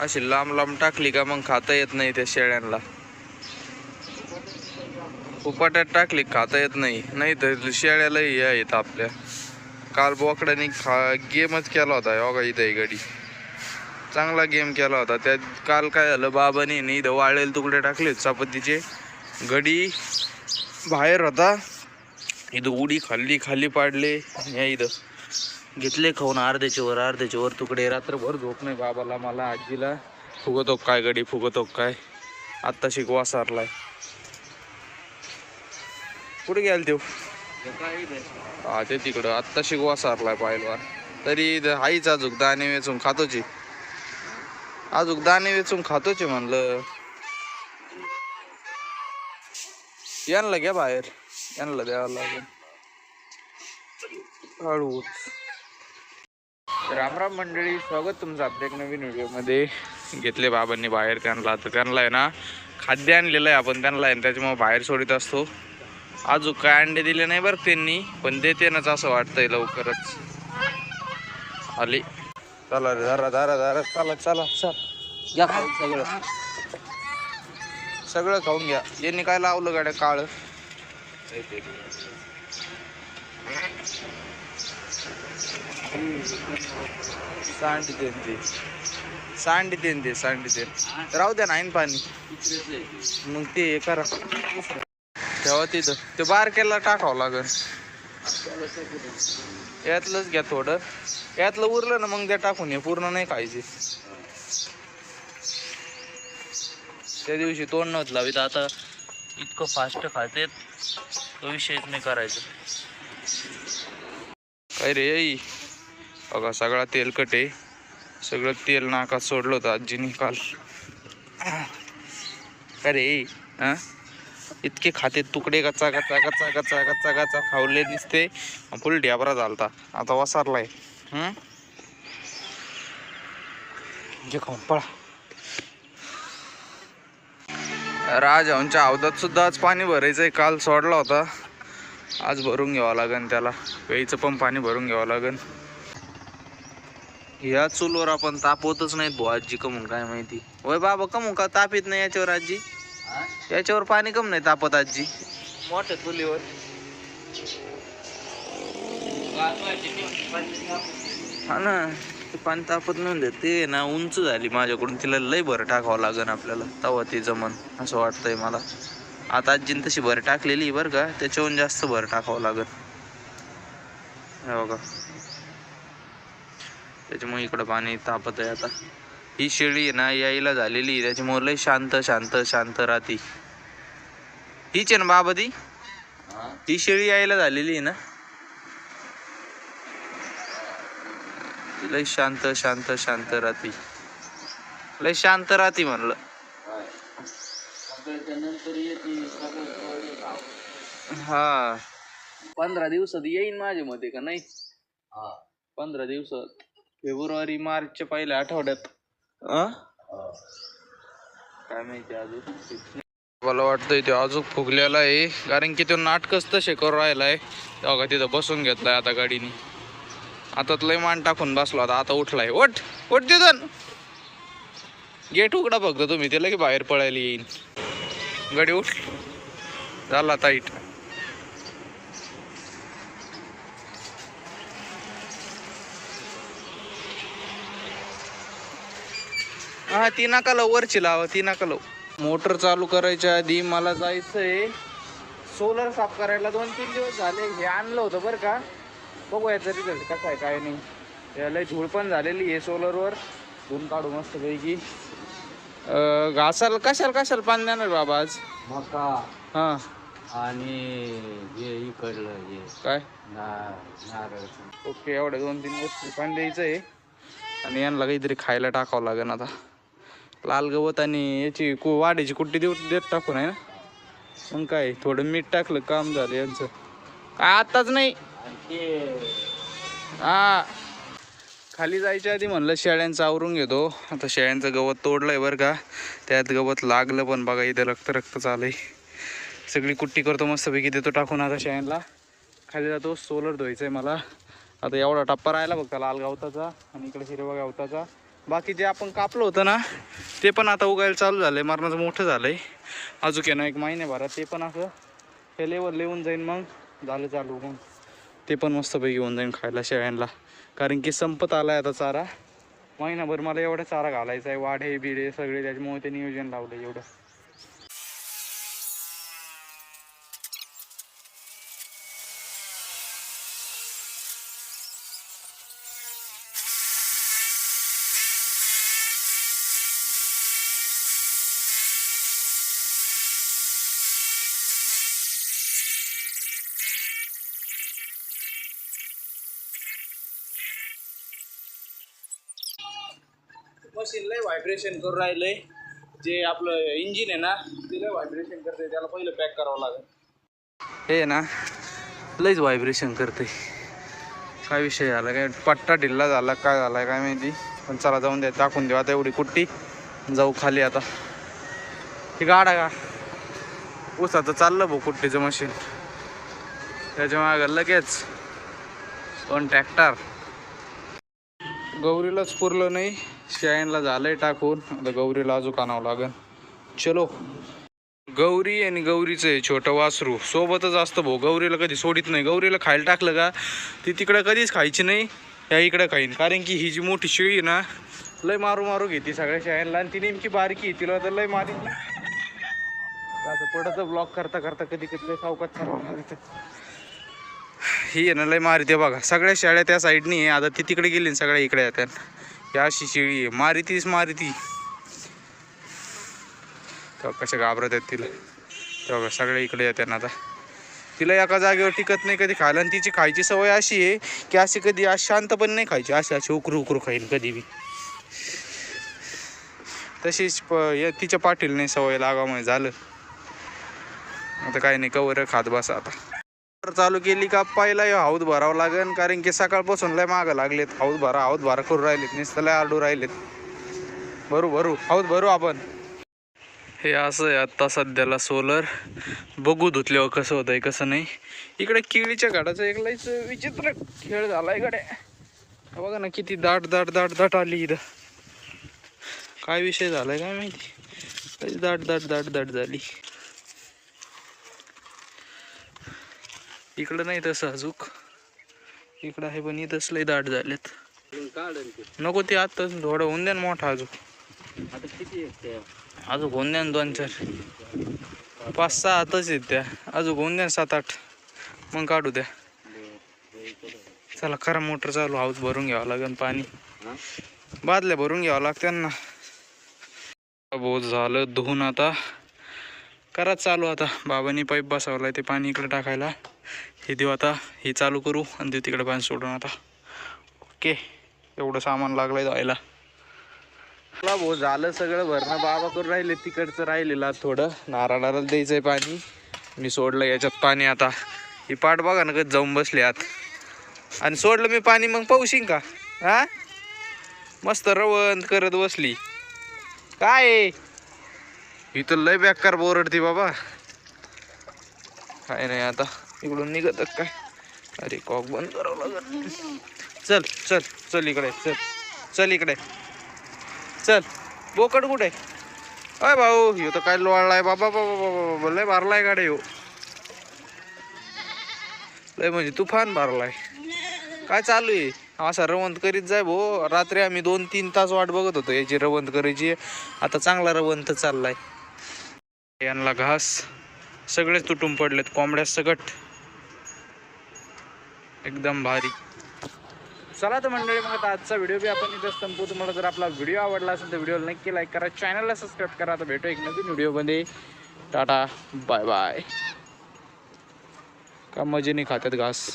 अशी लांब लांब टाकली का मग खाता येत नाही त्या शेळ्यांना. उपाट्यात टाकली खाता येत नाही, नाही तर शेळ्याला या येत आपल्या. काल बोकड्याने गेमच केला होता योगा इथे गडी, चांगला गेम केला होता. त्यात काल काय झालं, बाबाने नाही इथं वाळलेले तुकडे टाकले चपातीचे. गडी बाहेर होता, इथं उडी खाल्ली, खाली पाडले. या इथं घेतले खाऊन अर्ध्याच्या वर तुकडे. रात्रभर झोप नाही बाबाला, मला, आजीला. फुगतो काय गडी, फुगतो काय. आत्ता शिकवा सारलाय. कुठे गेल तो? हा ते तिकडं आत्ता शिकवा सारलाय पाहिलवान. तरी आईच अजूक दाणे वेचून खातोची, अजूक दाणे वेचून खातोचे म्हणलं. यांना घ्या बाहेर, यांना द्यावं लागेल हळूच. राम राम मंडळी, स्वागत तुमचं आपल्या एक नवीन व्हिडिओमध्ये. घेतले बाबांनी बाहेर त्यांना, तर त्यांना आहे ना खाद्य आणलेलं आहे आपण त्यांना आहे, त्याच्यामुळे बाहेर सोडित असतो. अजून काय अंडे दिले नाही बरं त्यांनी, पण देते नाच असं वाटतंय लवकरच. आली, चला रे, धरा धरा धरा, चला चला चल, घ्या खाऊन सगळं, सगळं खाऊन घ्या. यांनी काय लावलं गाड्या काळ. सांडी ते सांडी ते सांडी ते राहू द्या ना, ऐन पाणी मग ते करा तेव्हा तिथं ते बारकेला टाकावं लागेल. यातलंच घ्या थोडं, यातलं उरलं ना मग त्या टाकून ये, पूर्ण नाही खायचे. त्या दिवशी तोंड नव्हतं लावित, आता इतकं फास्ट खातेत तो विषयच नाही करायचं. काय रे बघा, सगळा तेलकट आहे, सगळं तेल नाकात सोडलं होतं आजीने काल. काय रे हां, इतके खाते तुकडे, कच्चा कच्चा कच्चा कच्चा कच्चा कच्चा खावले दिसते. फुल ढ्याबरा झालता, आता वसारलाय. जे खाऊन पळा. राजहंसच्या अवधात सुद्धा आज पाणी भरायचंय, काल सोडला होता, आज भरून घ्यावं लागेल त्याला. प्यायचं पण पाणी भरून घ्यावं लागेल. ह्या चुलवर आपण तापवतच नाहीत भाऊ आजी, कमून काय माहिती. होय बाबा, कमून का ताप येत नाही याच्यावर आजी? याच्यावर पाणी कम नाही तापत आजी, मोठ्या चुलीवर. हा ना, ते पाणी तापत नाही. ते ना उंच झाली माझ्याकडून, तिला लय भर टाकावं लागेल आपल्याला, तेव्हा ते जमन असं वाटतंय मला. आता आजीने तशी भर टाकलेली बरं का, त्याच्याहून जास्त भर टाकावं लागेल. हे बघा, त्याच्यामुळे इकडं पाणी तापत आहे. आता ही शेळी आहे ना यायला झालेली, त्याच्यामुळे लय शांत शांत शांत राहती. हीच आहे ना बाबा ती, ही शेळी यायला झालेली आहे ना, लय शांत शांत शांत राहती, लय शांत राहती म्हणलं. हा 15 दिवसात येईन माझ्या मते, का नाही? 15 दिवसात, फेब्रुवारी मार्चच्या पहिल्या आठवड्यात. काय माहिती अजून. मला वाटतंय ते अजून फुगलेला आहे, कारण की तो नाटकच तसे करून राहिलाय. तेव्हा तिथं बसून घेतलाय आता गाडीने, आता लय मान टाकून बसला होता, आता उठलाय. ओठ ओठ तिथं, गेट उघडा फक्त तुम्ही, त्याला की बाहेर पळायला येईन. गाडी उठ, झाला टाईट. हा ती नका लव, वरची लावा ती नका लव. मोटर चालू करायच्या आधी मला जायचंय सोलर साफ करायला. 2-3 दिवस झाले हे आणलं होतं बरं का, बघू याचा रिझल्ट कसा आहे काय नाही. याला धूळ पण झालेली आहे सोलरवर, धुवून काढू मस्त पैकी. घासाला कशाला पाणी देणार बाबा आज? मका हां, आणि हे इकडलं हे काय नारळ. ओके, एवढ्या 2-3 गोष्टी पाणी द्यायचं आहे. आणि यांना काहीतरी खायला टाकावं लागेल आता. लाल गवत आणि याची वाढीची कुट्टी देत टाकून आहे ना, मग काय थोडं मीठ टाकलं काम झालं यांचं. काय आत्ताच नाही, हा खाली जायच्या आधी म्हणलं शेळ्यांचं आवरून घेतो. आता शेळ्यांचं गवत तोडलंय बरं का, त्यात गवत लागलं पण बघा, इथे रक्त चाललंय. सगळी कुट्टी करतो मस्तपैकी, देतो टाकून. आता शेळ्यांना खाली जातो, सोलर धुवायचं आहे मला. आता एवढा टप्पा राहिला फक्त लाल गवताचा आणि इकडे हिरवा गवताचा. बाकी जे आपण कापलं होतं ना ते पण आता उगायला चालू झालंय, मरणाचं मोठं झालंय. अजून आहे ना 1 महिन्याभरात ते पण असं हे लेवल येऊन जाईन, मग झालं चालू. मग ते पण मस्तपैकी येऊन जाईन खायला शेळ्यांना, कारण की संपत आलाय आता चारा. महिनाभर मला एवढा चारा घालायचा आहे, वाढे बिडे सगळे, त्याच्यामुळे ते नियोजन लावलं एवढं. मशीन लय व्हायब्रेशन करून राहिलंय, जे आपलं इंजिन आहे ना ते लय व्हायब्रेशन करते, त्याला पहिलं पॅक करावं लागेल. हे ना लयच व्हायब्रेशन करते. काय विषय झाला, काय पट्टा ढिल्ला झाला काय झाला काय माहिती, पण चला जाऊन द्या, टाकून देऊ आता एवढी कुट्टी, जाऊ खाली आता. ही गाडा का ऊसाचं चाललं भाऊ कुट्टीचं मशीन, त्याच्या मागं लगेच 2 ट्रॅक्टर. गौरीलाच पुरलं नाही, शेळ्यांना झालंय टाकून, आता गौरीला अजून आणावं लागेल. चलो, गौरी आणि गौरीचं आहे छोटं वासरू सोबतच असतं भाऊ. गौरीला कधी सोडित नाही, गौरीला खायला टाकलं का ती तिकडं कधीच खायची नाही, या इकडं खाईन. कारण की ही जी मोठी शेळी ना लय मारू मारू घेते सगळ्या शेळ्यांना, आणि ती नेमकी बारकी आहे, तिला तर लय मारी. असं पडतं ब्लॉक करता करता कधी कधी सावकाश लागतं. ही आहे ना लय मारते बघा, सगळ्या शेळ्या त्या साईडनी आहे, आता ती तिकडे गेली सगळ्या इकडे येतात. या अशी शेळी आहे, मारितीच मारिती. तेव्हा कशा घाबरत आहेत तिला, तेव्हा सगळ्या इकडे येतात ना. आता तिला एका जागेवर टिकत नाही कधी खायला, आणि तिची खायची सवय अशी आहे की अशी कधी आज शांत पण नाही खायची, अशी उकरू उकरू खाईन कधी बी. तशीच तिच्या पाठील नाही सवय लागामुळे झालं. आता काही नाही, कवर खात बसा. आता चालू केली का पहिला हौद भरावं लागेल, कारण की सकाळपासून लय मागं लागलेत. हौद भरा करू राहिलेत, नुसतं लय आरडू राहिलेत. भरू हौद भरू आपण. हे असं आहे आत्ता सध्याला सोलर, बघू धुतल्यावर कसं होतंय कसं नाही. इकडे केळीच्या झाडाचा एक लयच विचित्र खेळ झालाय गड्या. बघा ना किती दाट दाट दाट दाट आली इथं, काय विषय झालाय काय माहिती, दाट दाट दाट दाट झाली. इकडं नाही तसं अजूक, इकडं आहे पण इथंच लय दाट झालेत. नको ते आता थोडं होऊन द्या ना मोठा, अजून आता किती अजून होऊन द्या ना 2-4 5-6 आताच आहेत त्या, अजून होऊन द्या 7-8, मग काढू द्या. चला करा मोटर चालू, हाऊस भरून घ्यावं लागेल, पाणी बादल्या भरून घ्यावं लागतं ना. बहुत झालं धुवून, आता करा चालू. आता बाबांनी पाईप बसवलाय, ते पाणी इकडे टाकायला. हे देऊ आता, हे चालू करू आणि देऊ तिकडे पाणी सोडून. आता ओके, एवढं सामान लागलंय जायला. भाऊ झालं सगळं भरणं, बाबा करून राहिले. तिकडचं राहिलेलं थोडं नारळाला द्यायचंय पाणी, मी सोडलं याच्यात पाणी. आता ही पाट बघा ना कधी जाऊन बसले आत, आणि सोडलं मी पाणी, मग पाऊशिंग का हा, मस्त रवंत करत बसली. काय इथं लय बेकार बोरडती बाबा, काय नाही. आता इकडून निघत काय, अरे कॉक बंद करावं लागेल. चल चल चल इकडे, चल इकडे चल. बोकड कुठे अय भाऊ, ह्यो तर काय लोळलाय बाबा, बाबा लय भरलाय गाडी हो, लय म्हणजे तुफान भरलाय. काय चालू आहे असा रवंत करीत जाय भो. रात्री आम्ही 2-3 तास वाट बघत होतो याची रवंत करायची, आता चांगला रवंत चाललाय. यांना घास सगळेच तुटून पडलेत, कोंबड्या सगट एकदम भारी. चला तर मंडळी, मग आता आजचा व्हिडिओ बी आपण इथं संपू. तुम्हाला जर आपला व्हिडिओ आवडला असेल तर व्हिडिओला नक्की लाईक करा, चॅनलला सबस्क्राईब करा. आता भेटू एक नवीन व्हिडिओमध्ये. Tata bye bye. का मजेने खात्यात घास.